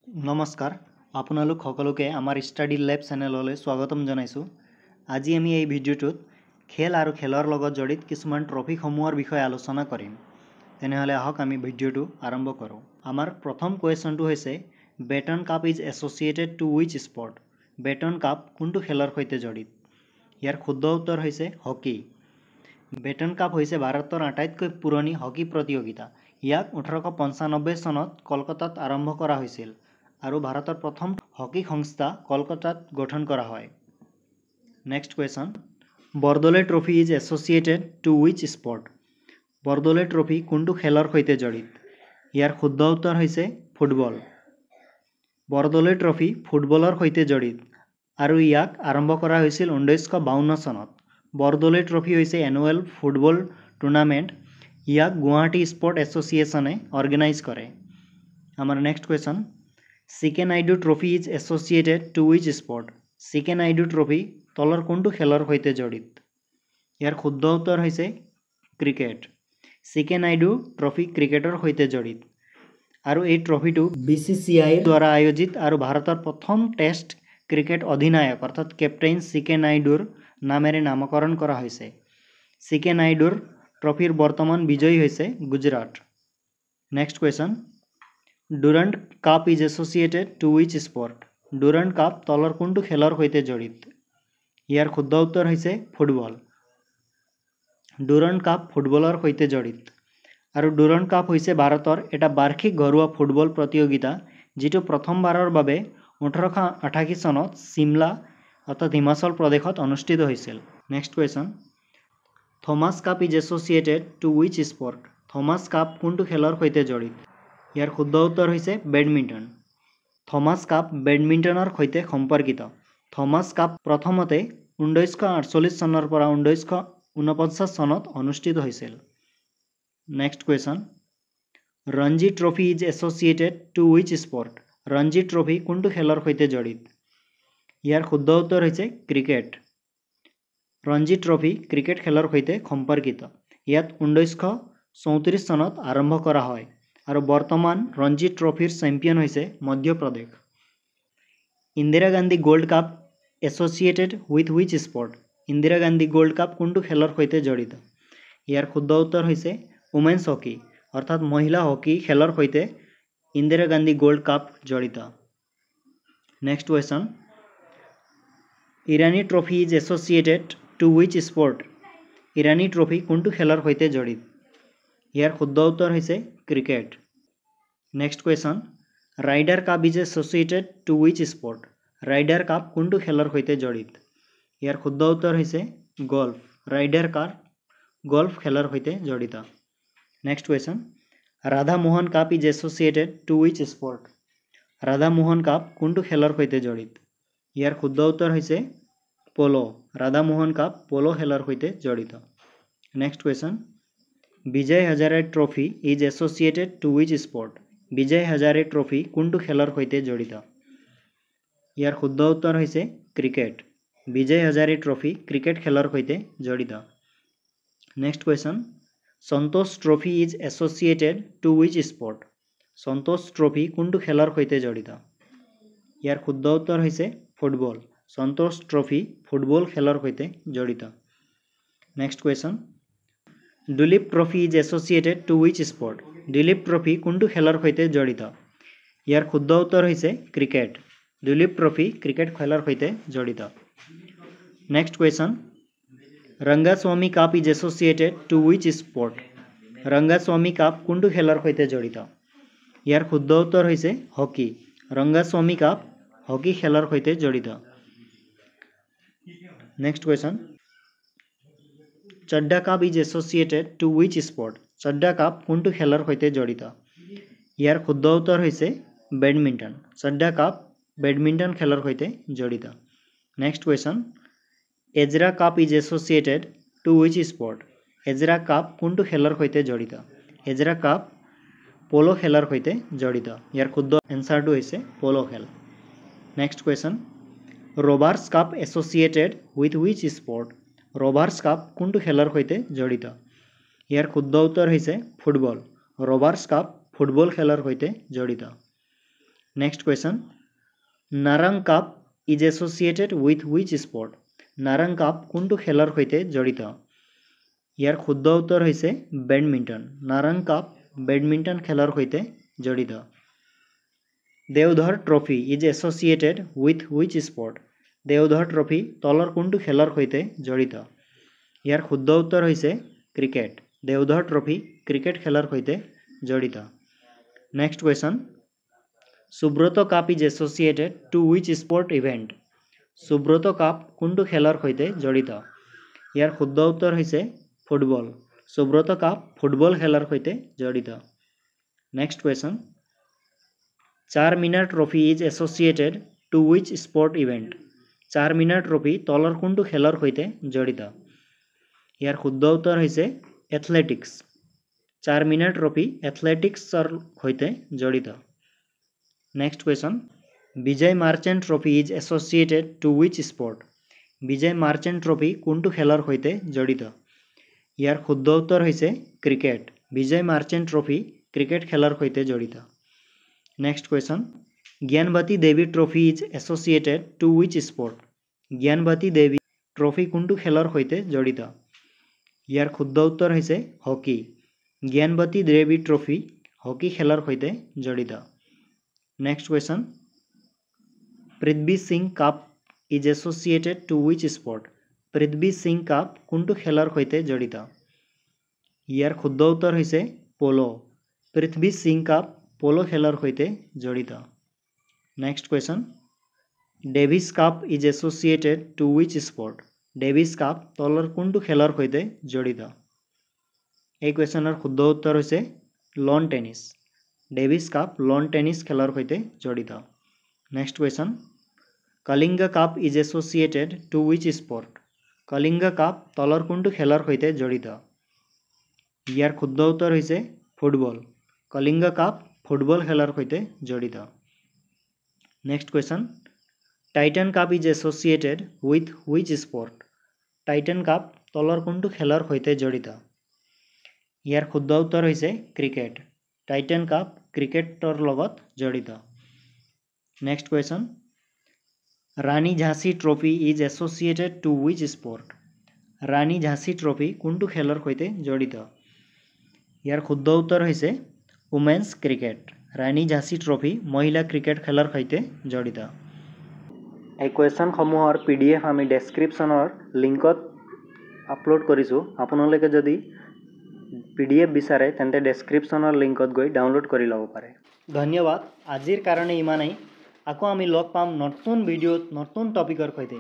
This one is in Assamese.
নমস্কাৰ আপোনালোক সকলোকে আমাৰ ষ্টাডি লেব চেনেললৈ স্বাগতম জনাইছোঁ। আজি আমি এই ভিডিঅ'টোত খেল আৰু খেলৰ লগত জড়িত কিছুমান ট্ৰফিসমূহৰ বিষয়ে আলোচনা কৰিম। তেনেহ'লে আহক আমি ভিডিঅ'টো আৰম্ভ কৰোঁ। আমাৰ প্ৰথম কুৱেশ্যনটো হৈছে Beighton cup is associated to which sport? Beighton cup কোনটো খেলৰ সৈতে জড়িত? ইয়াৰ শুদ্ধ উত্তৰ হৈছে হকী। বেটন কাপ হৈছে ভাৰতৰ আটাইতকৈ পুৰণি হকী প্ৰতিযোগিতা। ইয়াক 1895 চনত কলকাতাত আৰম্ভ কৰা হৈছিল আৰু ভাৰতৰ প্ৰথম হকী সংস্থা কলকাতাত গঠন কৰা হয়। Next question, Bordoloi trophy is associated to which sport? Bordoloi trophy কোনটো খেলৰ সৈতে জড়িত? ইয়াৰ শুদ্ধ উত্তৰ হৈছে ফুটবল। বৰদলৈ ট্ৰফি ফুটবলৰ সৈতে জড়িত আৰু ইয়াক আৰম্ভ কৰা হৈছিল 1952 চনত। বৰদলৈ ট্ৰফি হৈছে এনুৱেল ফুটবল টুৰ্ণামেণ্ট। ইয়াক গুৱাহাটী স্পৰ্ট এছ'চিয়েশ্যনে অৰ্গেনাইজ কৰে। আমাৰ next question, C K Naidu trophy is associated to which sport? C K Naidu trophy তলৰ কোনটো খেলৰ সৈতে জড়িত? ইয়াৰ শুদ্ধ উত্তৰ হৈছে ক্ৰিকেট। চিকে নাইডু ট্ৰফি ক্ৰিকেটৰ সৈতে জড়িত আৰু এই ট্ৰফিটো BCCI দ্বাৰা আয়োজিত আৰু ভাৰতৰ প্ৰথম টেষ্ট ক্ৰিকেট অধিনায়ক অৰ্থাৎ কেপ্টেইন চিকে নাইডুৰ নামেৰে নামকৰণ কৰা হৈছে। চিকে নাইডুৰ ট্ৰফিৰ বৰ্তমান বিজয়ী হৈছে Gujarat. Next question, Durand cup is associated to which sport? Durand cup তলৰ কোনটো খেলৰ সৈতে জড়িত? ইয়াৰ শুদ্ধ উত্তৰ হৈছে ফুটবল। ডুৰাণ্ড কাপ ফুটবলৰ সৈতে জড়িত আৰু ডুৰাণ্ড কাপ হৈছে ভাৰতৰ এটা বাৰ্ষিক ঘৰুৱা ফুটবল প্ৰতিযোগিতা যিটো প্ৰথমবাৰৰ বাবে 1888 চনত চিমলা অৰ্থাৎ হিমাচল প্ৰদেশত অনুষ্ঠিত হৈছিল। Next question, Thomas cup is associated to which sport? Thomas cup কোনটো খেলৰ সৈতে জড়িত? ইয়াৰ শুদ্ধ উত্তৰ হৈছে বেডমিণ্টন। থমাছ কাপ বেডমিণ্টনৰ সৈতে সম্পৰ্কিত। থমাছ কাপ প্ৰথমতে 1948 চনৰ পৰা 1949 চনত অনুষ্ঠিত হৈছিল। Next question, Ranji trophy is associated to which sport? Ranji trophy কোনটো খেলৰ সৈতে জড়িত? ইয়াৰ শুদ্ধ উত্তৰ হৈছে ক্ৰিকেট। ৰঞ্জী ট্ৰফি ক্ৰিকেট খেলৰ সৈতে সম্পৰ্কিত। ইয়াত 1934 চনত আৰম্ভ কৰা হয় আৰু বৰ্তমান ৰঞ্জী ট্ৰফিৰ চেম্পিয়ন হৈছে Madhya Pradesh. Indira Gandhi gold cup associated with which sport? Indira Gandhi gold cup কোনটো খেলৰ সৈতে জড়িত? ইয়াৰ শুদ্ধ উত্তৰ হৈছে উমেন্স হকী অৰ্থাৎ মহিলা হকী খেলৰ সৈতে ইন্দিৰা গান্ধী গোল্ড কাপ জড়িত। Next question, Irani trophy is associated to which sport? Irani trophy কোনটো খেলৰ সৈতে জড়িত? ইয়াৰ শুদ্ধ উত্তৰ হৈছে cricket. Next question, Ryder cup is associated to which sport? Ryder cup কোনটো খেলৰ সৈতে জড়িত? ইয়াৰ শুদ্ধ উত্তৰ হৈছে গল্ফ। ৰাইডাৰ কাপ গল্ফ খেলৰ সৈতে জড়িত। Next question, Radha Mohan cup is associated to which sport? Radha Mohan cup কোনটো খেলৰ সৈতে জড়িত? ইয়াৰ শুদ্ধ উত্তৰ হৈছে polo'. Radha Mohan cup polo' খেলৰ সৈতে জড়িত। Next question, Vijay Hazare trophy is associated to which sport? Vijay Hazare trophy কোনটো খেলৰ সৈতে জড়িত? ইয়াৰ শুদ্ধ উত্তৰ হৈছে cricket. Vijay Hazare trophy cricket খেলৰ সৈতে জড়িত। Next question, Santosh trophy is associated to which sport? Santosh trophy কোনটো খেলৰ সৈতে জড়িত? ইয়াৰ শুদ্ধ উত্তৰ হৈছে ফুটবল। সন্তোষ ট্ৰফি ফুটবল খেলৰ সৈতে জড়িত। Next question, Duleep trophy is associated to which sport? Duleep trophy কোনটো খেলৰ সৈতে জড়িত? ইয়াৰ শুদ্ধ উত্তৰ হৈছে ক্ৰিকেট। দুলীপ ট্ৰফি ক্ৰিকেট খেলৰ সৈতে জড়িত। Next question, Rangaswamy cup is associated to which sport? Rangaswamy cup কোনটো খেলৰ সৈতে জড়িত? ইয়াৰ শুদ্ধ উত্তৰ হৈছে হকী। ৰংগাস্বামী কাপ হকী খেলৰ সৈতে জড়িত। Next question, Chadha cup is associated to which sport? Chadha cup কোনটো খেলৰ সৈতে জড়িত? ইয়াৰ শুদ্ধ উত্তৰ হৈছে বেডমিণ্টন। চড্ডা কাপ বেডমিণ্টন খেলৰ সৈতে জড়িত। Next question, Ezra cup is associated to which sport? Ezra cup কোনটো খেলৰ সৈতে জড়িত? এজৰা কাপ প'ল' খেলৰ সৈতে জড়িত। ইয়াৰ শুদ্ধ এনচাৰটো হৈছে প'ল' খেল। Next question, Rovers cup associated with which sport? Rovers cup কোনটো খেলৰ সৈতে জড়িত? ইয়াৰ শুদ্ধ উত্তৰ হৈছে ফুটবল। ৰ'ভাৰ্ছ কাপ ফুটবল খেলৰ সৈতে জড়িত। Next question Narang cup is associated with which sport Narang cup কোনটো খেলৰ সৈতে জড়িত ইয়াৰ শুদ্ধ উত্তৰ হৈছে বেডমিণ্টন নাৰাং কাপ বেডমিণ্টন খেলৰ সৈতে জড়িত Deodhar trophy is associated with which sport Deodhar trophy তলৰ কোনটো খেলৰ সৈতে জড়িত ইয়াৰ শুদ্ধ উত্তৰ হৈছে ক্ৰিকেট দেওধৰ ট্ৰফি ক্ৰিকেট খেলৰ সৈতে জড়িত next question Subroto cup is associated to which sport event Subroto cup কোনটো খেলৰ সৈতে জড়িত ইয়াৰ শুদ্ধ উত্তৰ হৈছে ফুটবল সুব্ৰত কাপ ফুটবল খেলৰ সৈতে জড়িত next question Charminar trophy is associated to which sport event Charminar trophy তলৰ কোনটো খেলৰ সৈতে জড়িত ইয়াৰ শুদ্ধ উত্তৰ হৈছে এথলেটিক্স চাৰমিনাৰ ট্ৰফি এথলেটিক্সৰ সৈতে জড়িত next question Vijay Merchant trophy is associated to which sport Vijay Merchant trophy কোনটো খেলৰ সৈতে জড়িত ইয়াৰ শুদ্ধ উত্তৰ হৈছে cricket Vijay Merchant trophy cricket খেলৰ সৈতে জড়িত next question Gyanwati Devi trophy is associated to which sport Gyanwati Devi trophy কোনটো খেলৰ সৈতে জড়িত ইয়াৰ শুদ্ধ উত্তৰ হৈছে hockey Gyanwati Devi trophy hockey খেলৰ সৈতে জড়িত next question Prithvi Singh cup is associated to which sport Prithvi Singh cup কোনটো খেলৰ সৈতে জড়িত ইয়াৰ শুদ্ধ উত্তৰ হৈছে polo' Prithvi Singh cup polo' খেলৰ সৈতে জড়িত next question Davis cup is associated to which sport Davis cup তলৰ কোনটো খেলৰ সৈতে জড়িত এই কুৱেশ্যনৰ শুদ্ধ উত্তৰ হৈছে lawn tennis Davis cup lawn tennis খেলৰ সৈতে জড়িত next question Kalinga cup is associated to which sport Kalinga cup তলৰ কোনটো খেলৰ সৈতে জড়িত ইয়াৰ শুদ্ধ উত্তৰ হৈছে ফুটবল কলিংগা কাপ ফুটবল খেলৰ সৈতে জড়িত next question Titan cup is associated with which sport Titan cup তলৰ কোনটো খেলৰ সৈতে জড়িত ইয়াৰ শুদ্ধ উত্তৰ হৈছে ক্ৰিকেট টাইটান কাপ ক্ৰিকেটৰ লগত জড়িত নেক্সট কুৱেশ্যন ৰাণী ঝাঁচী trophy is associated to which sport Rani ঝাঁচী ট্ৰফি কোনটো খেলৰ সৈতে জড়িত ইয়াৰ শুদ্ধ উত্তৰ হৈছে উমেন্স ক্ৰিকেট ৰাণী ঝাঁচী ট্ৰফি মহিলা ক্ৰিকেট খেলৰ সৈতে জড়িত এই কুৱেশ্যনসমূহৰ PDF আমি ডেছক্ৰিপশ্যনৰ লিংকত আপলোড কৰিছোঁ আপোনালোকে যদি PDF বিচাৰে তেন্তে ডেছক্ৰিপশ্যনৰ লিংকত গৈ ডাউনলোড কৰি ল'ব পাৰে ধন্যবাদ আজিৰ কাৰণে ইমানেই আকৌ আমি লগ পাম নতুন ভিডিঅ'ত নতুন টপিকৰ সৈতে